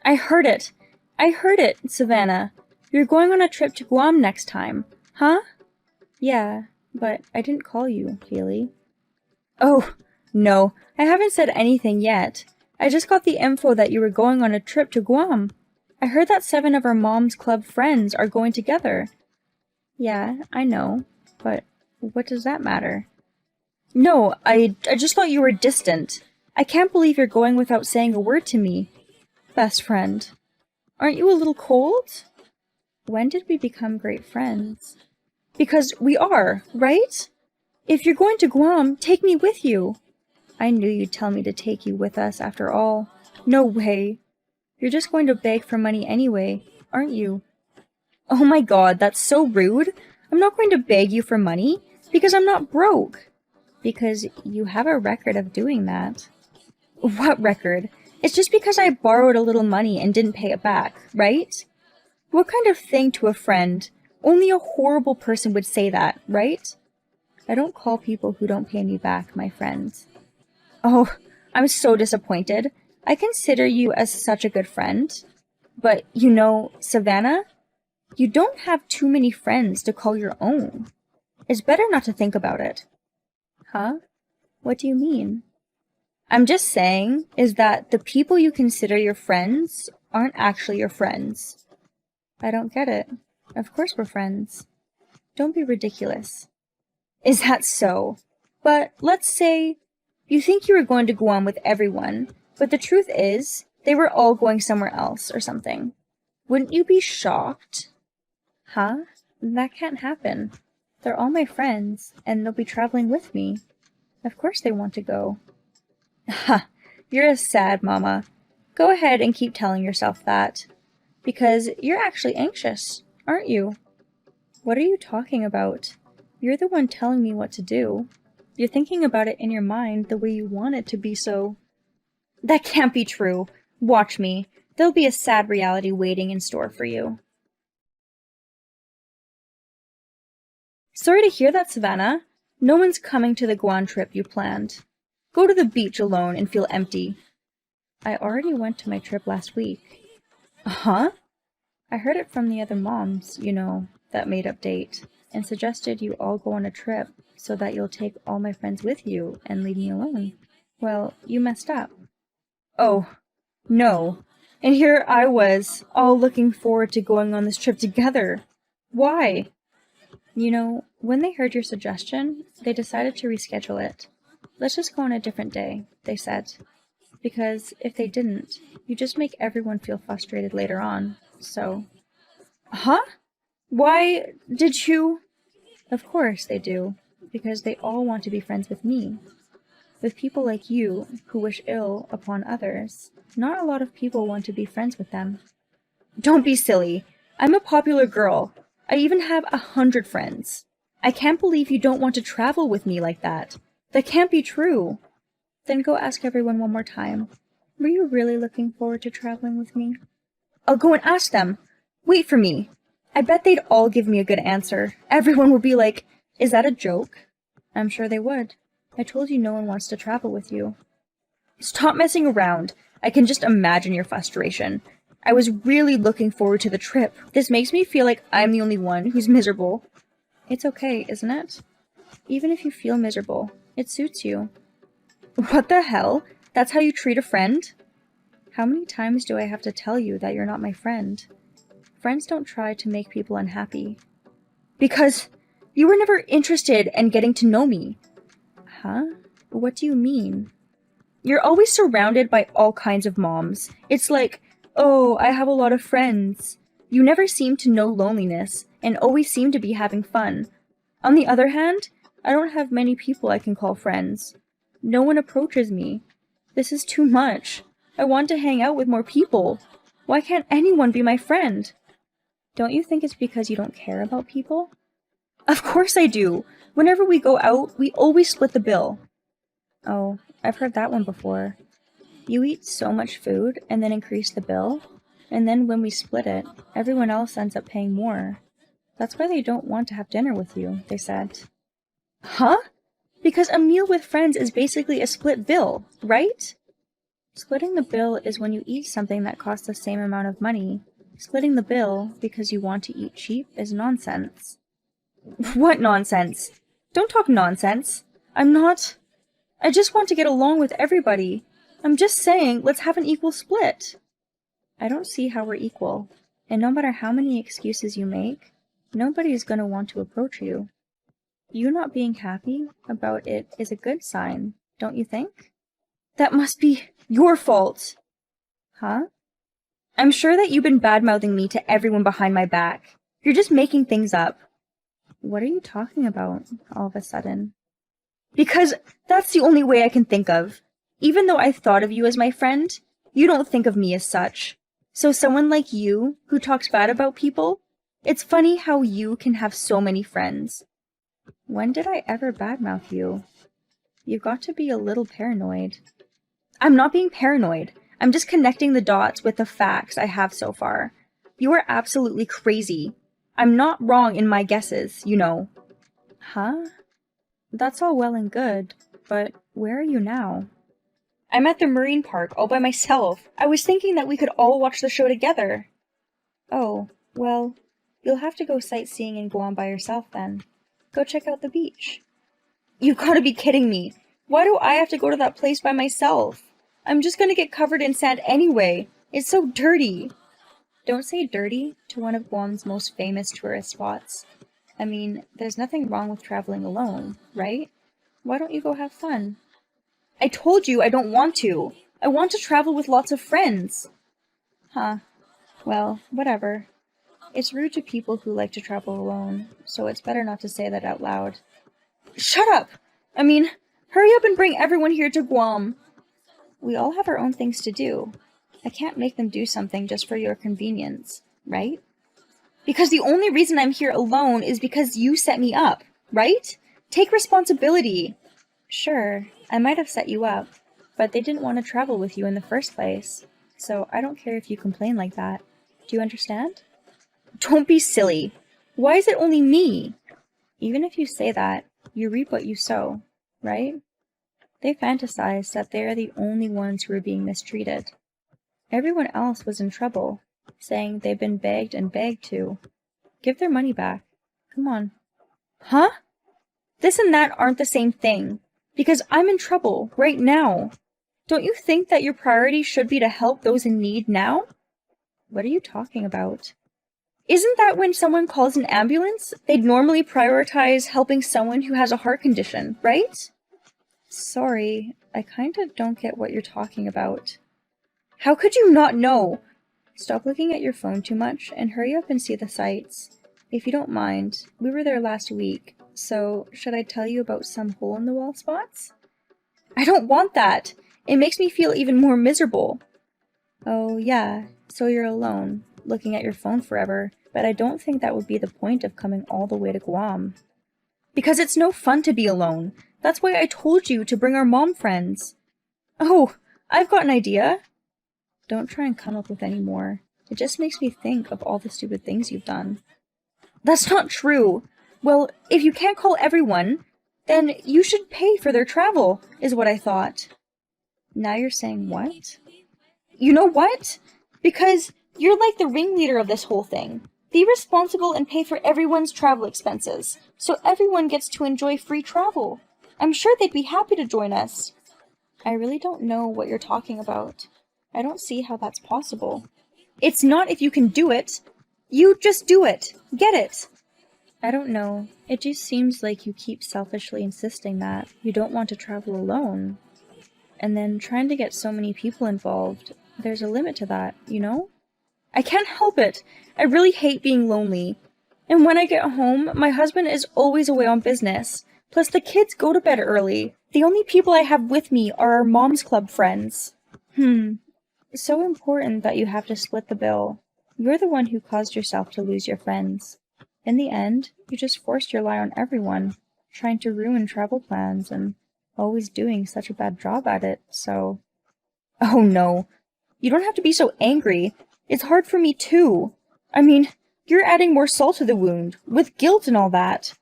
I heard it. I heard it, Savannah. You're going on a trip to Guam next time, huh? Yeah, but I didn't call you, Haley. Oh, no, I haven't said anything yet. I just got the info that you were going on a trip to Guam. I heard that 7 of our mom's club friends are going together. Yeah, I know, but what does that matter? No, I just thought you were distant. I can't believe you're going without saying a word to me. Best friend. Aren't you a little cold? When did we become great friends? Because we are, right? If you're going to Guam, take me with you. I knew you'd tell me to take you with us after all. No way. You're just going to beg for money anyway, aren't you? Oh my god, that's so rude. I'm not going to beg you for money, because I'm not broke. Because you have a record of doing that. What record? It's just because I borrowed a little money and didn't pay it back, right? What kind of thing to a friend? Only a horrible person would say that, right? I don't call people who don't pay me back my friends. Oh, I'm so disappointed. I consider you as such a good friend. But, you know, Savannah, you don't have too many friends to call your own. It's better not to think about it. Huh? What do you mean? I'm just saying is that the people you consider your friends aren't actually your friends. I don't get it. Of course we're friends. Don't be ridiculous. Is that so? But let's say you think you were going to Guam with everyone, but the truth is they were all going somewhere else or something. Wouldn't you be shocked? Huh? That can't happen. They're all my friends, and they'll be traveling with me. Of course they want to go. Ha! You're a sad mama. Go ahead and keep telling yourself that. Because you're actually anxious, aren't you? What are you talking about? You're the one telling me what to do. You're thinking about it in your mind the way you want it to be so. That can't be true. Watch me. There'll be a sad reality waiting in store for you. Sorry to hear that, Savannah. No one's coming to the Guam trip you planned. Go to the beach alone and feel empty. I already went to my trip last week. Huh? I heard it from the other moms, you know, that made-up date, and suggested you all go on a trip so that you'll take all my friends with you and leave me alone. Well, you messed up. Oh, no. And here I was, all looking forward to going on this trip together. Why? You know, when they heard your suggestion, they decided to reschedule it. Let's just go on a different day, they said. Because if they didn't, you just make everyone feel frustrated later on, so. Huh? Why did you? Of course they do, because they all want to be friends with me. With people like you, who wish ill upon others, not a lot of people want to be friends with them. Don't be silly. I'm a popular girl. I even have 100 friends. I can't believe you don't want to travel with me like that. That can't be true. Then go ask everyone one more time. Were you really looking forward to traveling with me? I'll go and ask them. Wait for me. I bet they'd all give me a good answer. Everyone would be like, is that a joke? I'm sure they would. I told you no one wants to travel with you. Stop messing around. I can just imagine your frustration. I was really looking forward to the trip. This makes me feel like I'm the only one who's miserable. It's okay, isn't it? Even if you feel miserable, it suits you. What the hell? That's how you treat a friend? How many times do I have to tell you that you're not my friend? Friends don't try to make people unhappy. Because you were never interested in getting to know me. Huh? What do you mean? You're always surrounded by all kinds of moms. It's like, oh, I have a lot of friends. You never seem to know loneliness, and always seem to be having fun. On the other hand, I don't have many people I can call friends. No one approaches me. This is too much. I want to hang out with more people. Why can't anyone be my friend? Don't you think it's because you don't care about people? Of course I do. Whenever we go out, we always split the bill. Oh, I've heard that one before. You eat so much food and then increase the bill, and then when we split it, everyone else ends up paying more. That's why they don't want to have dinner with you, they said. Huh? Because a meal with friends is basically a split bill, right? Splitting the bill is when you eat something that costs the same amount of money. Splitting the bill because you want to eat cheap is nonsense. What nonsense? Don't talk nonsense. I just want to get along with everybody. I'm just saying, let's have an equal split. I don't see how we're equal. And no matter how many excuses you make, nobody's gonna want to approach you. You not being happy about it is a good sign, don't you think? That must be your fault. Huh? I'm sure that you've been bad-mouthing me to everyone behind my back. You're just making things up. What are you talking about, all of a sudden? Because that's the only way I can think of. Even though I thought of you as my friend, you don't think of me as such. So someone like you, who talks bad about people, it's funny how you can have so many friends. When did I ever badmouth you? You've got to be a little paranoid. I'm not being paranoid. I'm just connecting the dots with the facts I have so far. You are absolutely crazy. I'm not wrong in my guesses, you know. Huh? That's all well and good, but where are you now? I'm at the marine park all by myself. I was thinking that we could all watch the show together. Oh, well, you'll have to go sightseeing in Guam by yourself then. Go check out the beach. You've got to be kidding me. Why do I have to go to that place by myself? I'm just gonna get covered in sand anyway. It's so dirty. Don't say dirty to one of Guam's most famous tourist spots. I mean, there's nothing wrong with traveling alone, right? Why don't you go have fun? I told you I don't want to. I want to travel with lots of friends. Huh. Well, whatever. It's rude to people who like to travel alone, so it's better not to say that out loud. Shut up! I mean, hurry up and bring everyone here to Guam. We all have our own things to do. I can't make them do something just for your convenience, right? Because the only reason I'm here alone is because you set me up, right? Take responsibility. Sure, I might have set you up, but they didn't want to travel with you in the first place. So I don't care if you complain like that. Do you understand? Don't be silly. Why is it only me? Even if you say that, you reap what you sow, right? They fantasize that they are the only ones who are being mistreated. Everyone else was in trouble, saying they've been begged and begged to. Give their money back. Come on. Huh? This and that aren't the same thing, because I'm in trouble right now. Don't you think that your priority should be to help those in need now? What are you talking about? Isn't that when someone calls an ambulance, they'd normally prioritize helping someone who has a heart condition, right? Sorry, I kinda don't get what you're talking about. How could you not know? Stop looking at your phone too much and hurry up and see the sights. If you don't mind, we were there last week, so should I tell you about some hole-in-the-wall spots? I don't want that! It makes me feel even more miserable. Oh, yeah, so you're alone, looking at your phone forever, but I don't think that would be the point of coming all the way to Guam. Because it's no fun to be alone. That's why I told you to bring our mom friends. Oh, I've got an idea. Don't try and come up with any more. It just makes me think of all the stupid things you've done. That's not true. Well, if you can't call everyone, then you should pay for their travel, is what I thought. Now you're saying what? You know what? Because you're like the ringleader of this whole thing. Be responsible and pay for everyone's travel expenses, so everyone gets to enjoy free travel. I'm sure they'd be happy to join us. I really don't know what you're talking about. I don't see how that's possible. It's not if you can do it. You just do it. Get it. I don't know. It just seems like you keep selfishly insisting that you don't want to travel alone. And then trying to get so many people involved, there's a limit to that, you know? I can't help it. I really hate being lonely. And when I get home, my husband is always away on business. Plus the kids go to bed early. The only people I have with me are our mom's club friends. It's so important that you have to split the bill. You're the one who caused yourself to lose your friends. In the end, you just forced your lie on everyone, trying to ruin travel plans and always doing such a bad job at it, so... Oh no. You don't have to be so angry. It's hard for me too. I mean, you're adding more salt to the wound, with guilt and all that.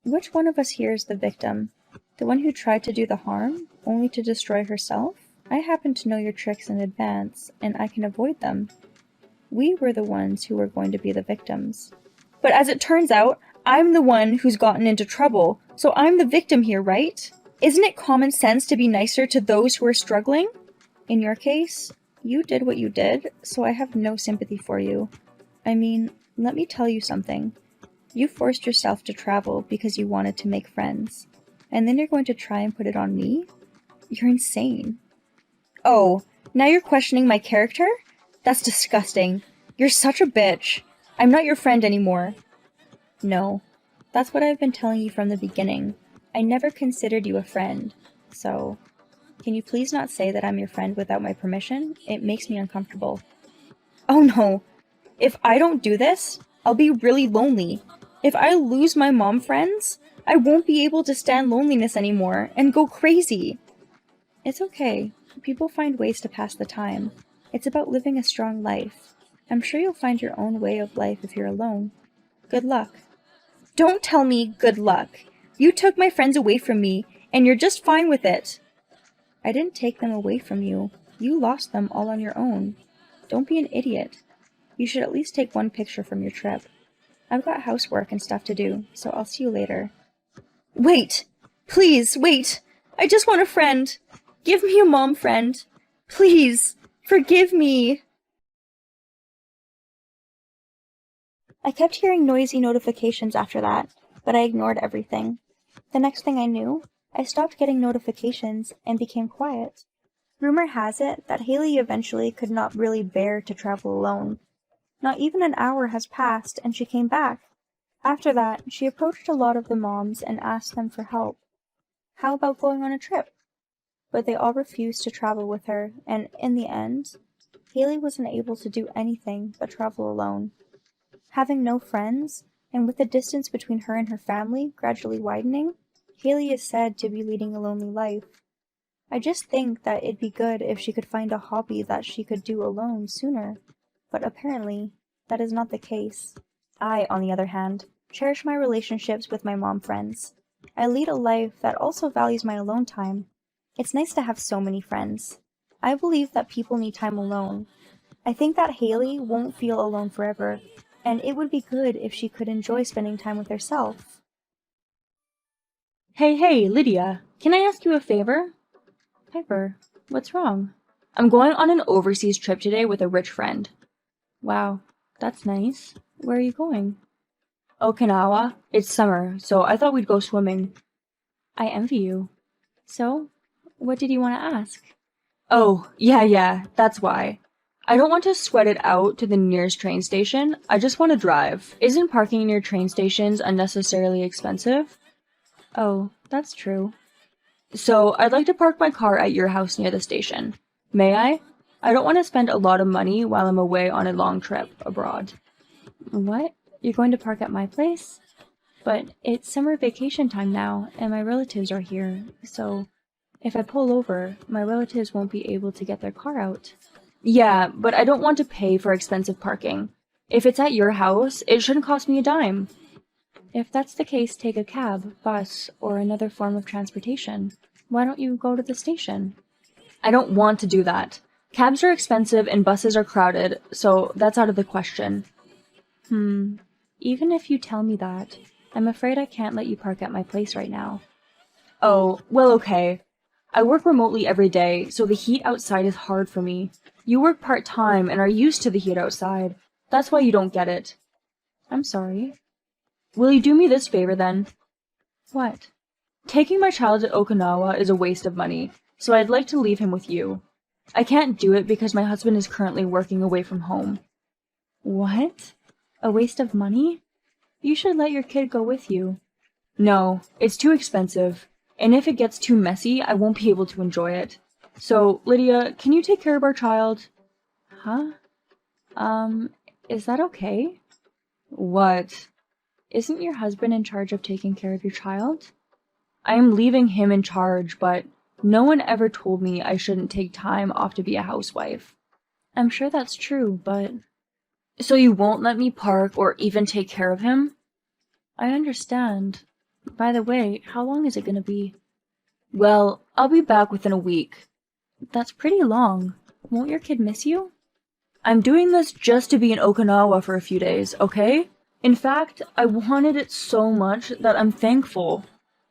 Which one of us here is the victim? The one who tried to do the harm, only to destroy herself? I happen to know your tricks in advance, and I can avoid them. We were the ones who were going to be the victims. But as it turns out, I'm the one who's gotten into trouble, so I'm the victim here, right? Isn't it common sense to be nicer to those who are struggling? In your case, you did what you did, so I have no sympathy for you. I mean, let me tell you something. You forced yourself to travel because you wanted to make friends, and then you're going to try and put it on me? You're insane. Oh, now you're questioning my character? That's disgusting. You're such a bitch. I'm not your friend anymore. No, that's what I've been telling you from the beginning. I never considered you a friend, so can you please not say that I'm your friend without my permission? It makes me uncomfortable. Oh no, if I don't do this, I'll be really lonely. If I lose my mom friends, I won't be able to stand loneliness anymore and go crazy. It's okay. People find ways to pass the time. It's about living a strong life. I'm sure you'll find your own way of life if you're alone. Good luck. Don't tell me good luck. You took my friends away from me, and you're just fine with it. I didn't take them away from you. You lost them all on your own. Don't be an idiot. You should at least take one picture from your trip. I've got housework and stuff to do, so I'll see you later. Wait! Please, wait! I just want a friend! Give me a mom friend! Please! Forgive me! I kept hearing noisy notifications after that, but I ignored everything. The next thing I knew, I stopped getting notifications and became quiet. Rumor has it that Haley eventually could not really bear to travel alone. Not even an hour has passed and she came back. After that, she approached a lot of the moms and asked them for help. How about going on a trip? But they all refused to travel with her, and in the end, Haley wasn't able to do anything but travel alone. Having no friends, and with the distance between her and her family gradually widening, Haley is said to be leading a lonely life. I just think that it'd be good if she could find a hobby that she could do alone sooner, but apparently, that is not the case. I, on the other hand, cherish my relationships with my mom friends. I lead a life that also values my alone time. It's nice to have so many friends. I believe that people need time alone. I think that Haley won't feel alone forever, and it would be good if she could enjoy spending time with herself. Hey, Lydia, can I ask you a favor? Piper, what's wrong? I'm going on an overseas trip today with a rich friend. Wow, that's nice. Where are you going? Okinawa. It's summer, so I thought we'd go swimming. I envy you. So, what did you want to ask? Oh, yeah, that's why. I don't want to sweat it out to the nearest train station. I just want to drive. Isn't parking near train stations unnecessarily expensive? Oh, that's true. So, I'd like to park my car at your house near the station. May I? I don't want to spend a lot of money while I'm away on a long trip abroad. What? You're going to park at my place? But it's summer vacation time now, and my relatives are here, so if I pull over, my relatives won't be able to get their car out. Yeah, but I don't want to pay for expensive parking. If it's at your house, it shouldn't cost me a dime. If that's the case, take a cab, bus, or another form of transportation. Why don't you go to the station? I don't want to do that. Cabs are expensive and buses are crowded, so that's out of the question. Even if you tell me that, I'm afraid I can't let you park at my place right now. Oh, well, okay. I work remotely every day, so the heat outside is hard for me. You work part-time and are used to the heat outside. That's why you don't get it. I'm sorry. Will you do me this favor then? What? Taking my child to Okinawa is a waste of money, so I'd like to leave him with you. I can't do it because my husband is currently working away from home. What? A waste of money? You should let your kid go with you. No, it's too expensive, and if it gets too messy, I won't be able to enjoy it. So, Lydia, can you take care of our child? Huh? Is that okay? What? Isn't your husband in charge of taking care of your child? I am leaving him in charge, but no one ever told me I shouldn't take time off to be a housewife. I'm sure that's true, but... So you won't let me park or even take care of him? I understand. By the way, how long is it gonna be? Well, I'll be back within a week. That's pretty long. Won't your kid miss you? I'm doing this just to be in Okinawa for a few days, okay? In fact, I wanted it so much that I'm thankful.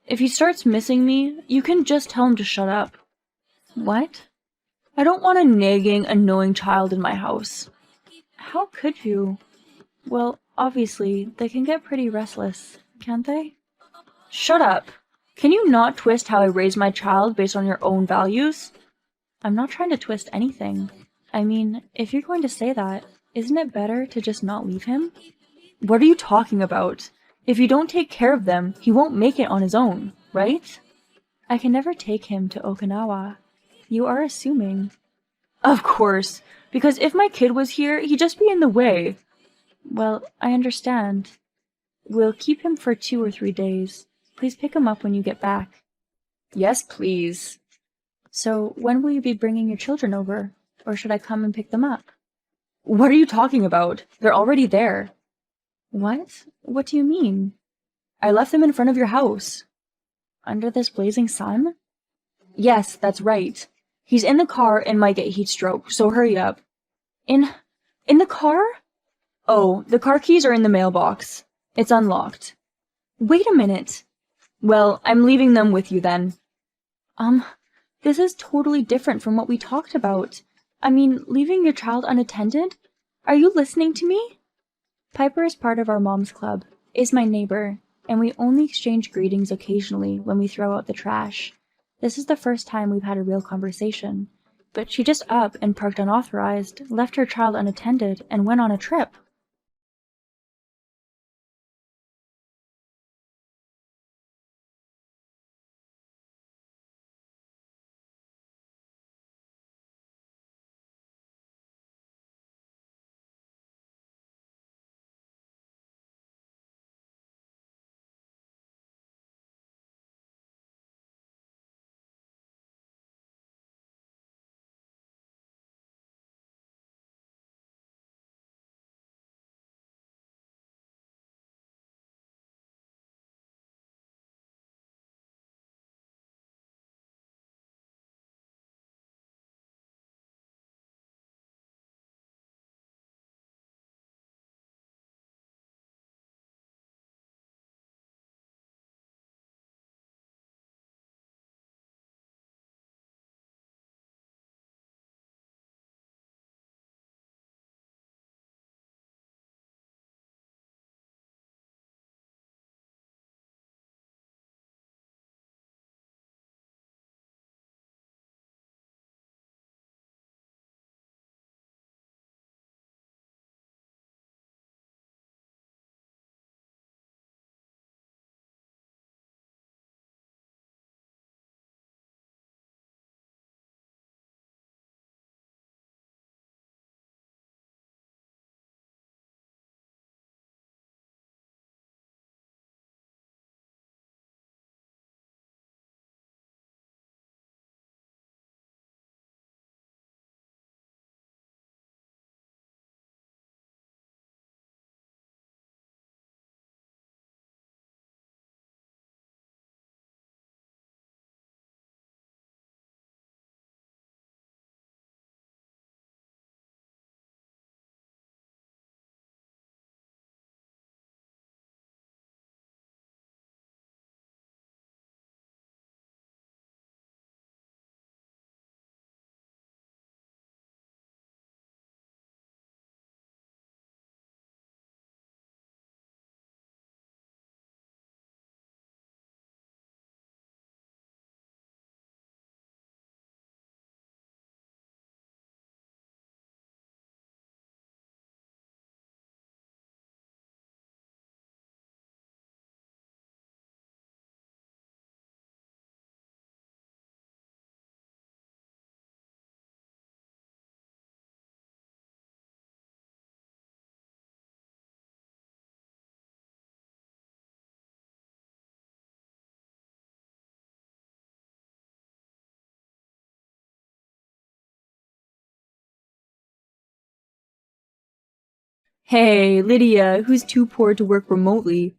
If he starts missing me, you can just tell him to shut up. What? I don't want a nagging, annoying child in my house. How could you? Well, obviously, they can get pretty restless, can't they? Shut up! Can you not twist how I raise my child based on your own values? I'm not trying to twist anything. I mean, if you're going to say that, isn't it better to just not leave him? What are you talking about? If you don't take care of them, he won't make it on his own, right? I can never take him to Okinawa. You are assuming. Of course, because if my kid was here, he'd just be in the way. Well, I understand. We'll keep him for 2 or 3 days. Please pick him up when you get back. Yes, please. So, when will you be bringing your children over? Or should I come and pick them up? What are you talking about? They're already there. What? What do you mean? I left them in front of your house. Under this blazing sun? Yes, that's right. He's in the car and might get heat stroke, so hurry up. In the car? Oh, the car keys are in the mailbox. It's unlocked. Wait a minute. Well, I'm leaving them with you then. This is totally different from what we talked about. I mean, leaving your child unattended? Are you listening to me? Piper is part of our mom's club, is my neighbor, and we only exchange greetings occasionally when we throw out the trash. This is the first time we've had a real conversation. But she just up and parked unauthorized, left her child unattended, and went on a trip. Hey, Lydia, who's too poor to work remotely?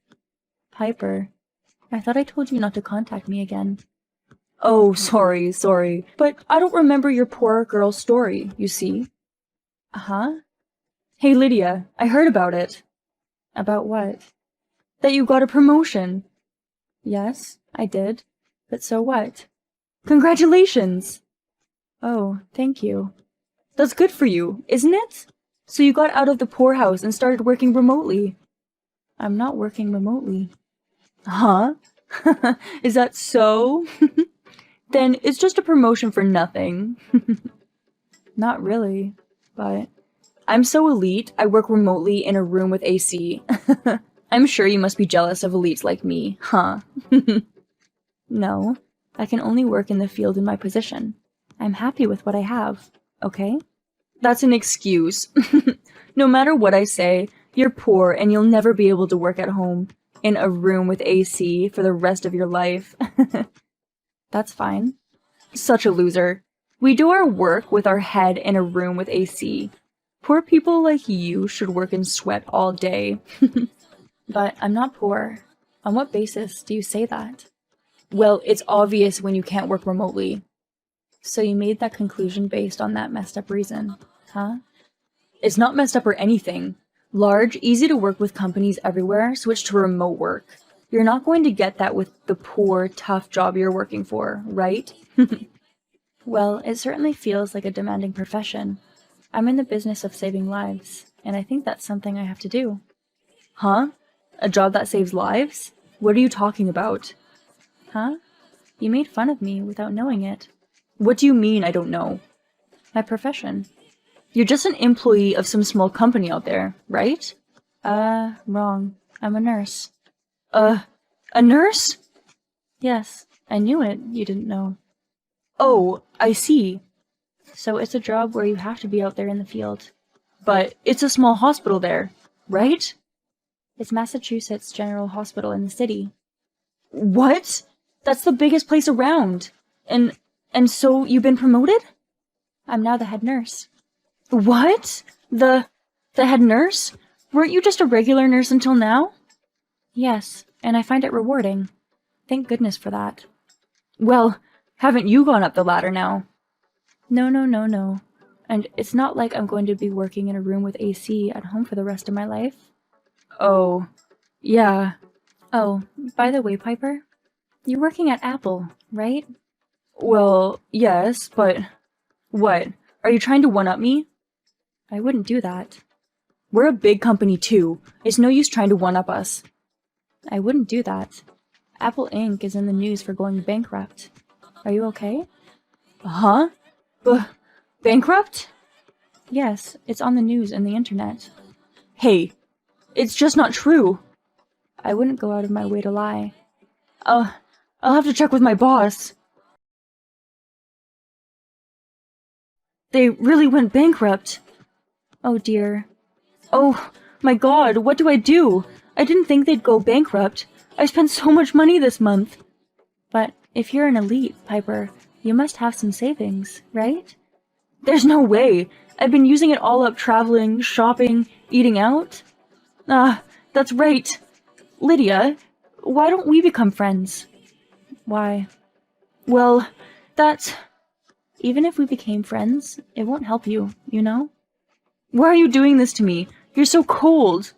Piper, I thought I told you not to contact me again. Oh, sorry. But I don't remember your poor girl story, you see. Huh? Hey, Lydia, I heard about it. About what? That you got a promotion. Yes, I did. But so what? Congratulations! Oh, thank you. That's good for you, isn't it? So you got out of the poorhouse and started working remotely. I'm not working remotely. Huh? Is that so? Then it's just a promotion for nothing. Not really, but I'm so elite, I work remotely in a room with AC. I'm sure you must be jealous of elites like me, huh? No, I can only work in the field in my position. I'm happy with what I have, okay? That's an excuse. No matter what I say, you're poor and you'll never be able to work at home in a room with AC for the rest of your life. That's fine. Such a loser. We do our work with our head in a room with AC. Poor people like you should work in sweat all day. But I'm not poor. On what basis do you say that? Well, it's obvious when you can't work remotely. So you made that conclusion based on that messed up reason, huh? It's not messed up or anything. Large, easy to work with companies everywhere switch to remote work. You're not going to get that with the poor, tough job you're working for, right? Well, it certainly feels like a demanding profession. I'm in the business of saving lives, and I think that's something I have to do. Huh? A job that saves lives? What are you talking about? Huh? You made fun of me without knowing it. What do you mean I don't know? My profession. You're just an employee of some small company out there, right? Wrong. I'm a nurse. A nurse? Yes, I knew it. You didn't know. Oh, I see. So it's a job where you have to be out there in the field. But it's a small hospital there, right? It's Massachusetts General Hospital in the city. What? That's the biggest place around. And so you've been promoted? I'm now the head nurse. What? The head nurse? Weren't you just a regular nurse until now? Yes, and I find it rewarding. Thank goodness for that. Well, haven't you gone up the ladder now? No. And it's not like I'm going to be working in a room with AC at home for the rest of my life. Oh, yeah. Oh, by the way, Piper, you're working at Apple, right? Well, yes, but what? Are you trying to one-up me? I wouldn't do that. We're a big company too. It's no use trying to one-up us. I wouldn't do that. Apple Inc. is in the news for going bankrupt. Are you okay? Huh? Bankrupt? Yes, it's on the news and the internet. Hey, it's just not true. I wouldn't go out of my way to lie. I'll have to check with my boss. They really went bankrupt. Oh dear. Oh my god, what do I do? I didn't think they'd go bankrupt. I spent so much money this month. But if you're an elite, Piper, you must have some savings, right? There's no way. I've been using it all up traveling, shopping, eating out. That's right. Lydia, why don't we become friends? Why? Well, that's... Even if we became friends, it won't help you, you know? Why are you doing this to me? You're so cold.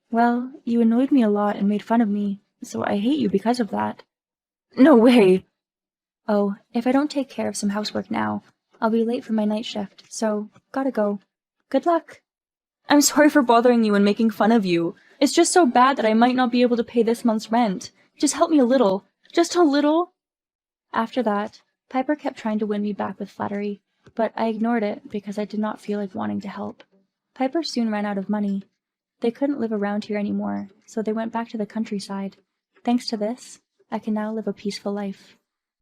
Well, you annoyed me a lot and made fun of me, so I hate you because of that. No way. Oh, if I don't take care of some housework now, I'll be late for my night shift, so gotta go. Good luck. I'm sorry for bothering you and making fun of you. It's just so bad that I might not be able to pay this month's rent. Just help me a little. Just a little. After that, Piper kept trying to win me back with flattery, but I ignored it because I did not feel like wanting to help. Piper soon ran out of money. They couldn't live around here anymore, so they went back to the countryside. Thanks to this, I can now live a peaceful life.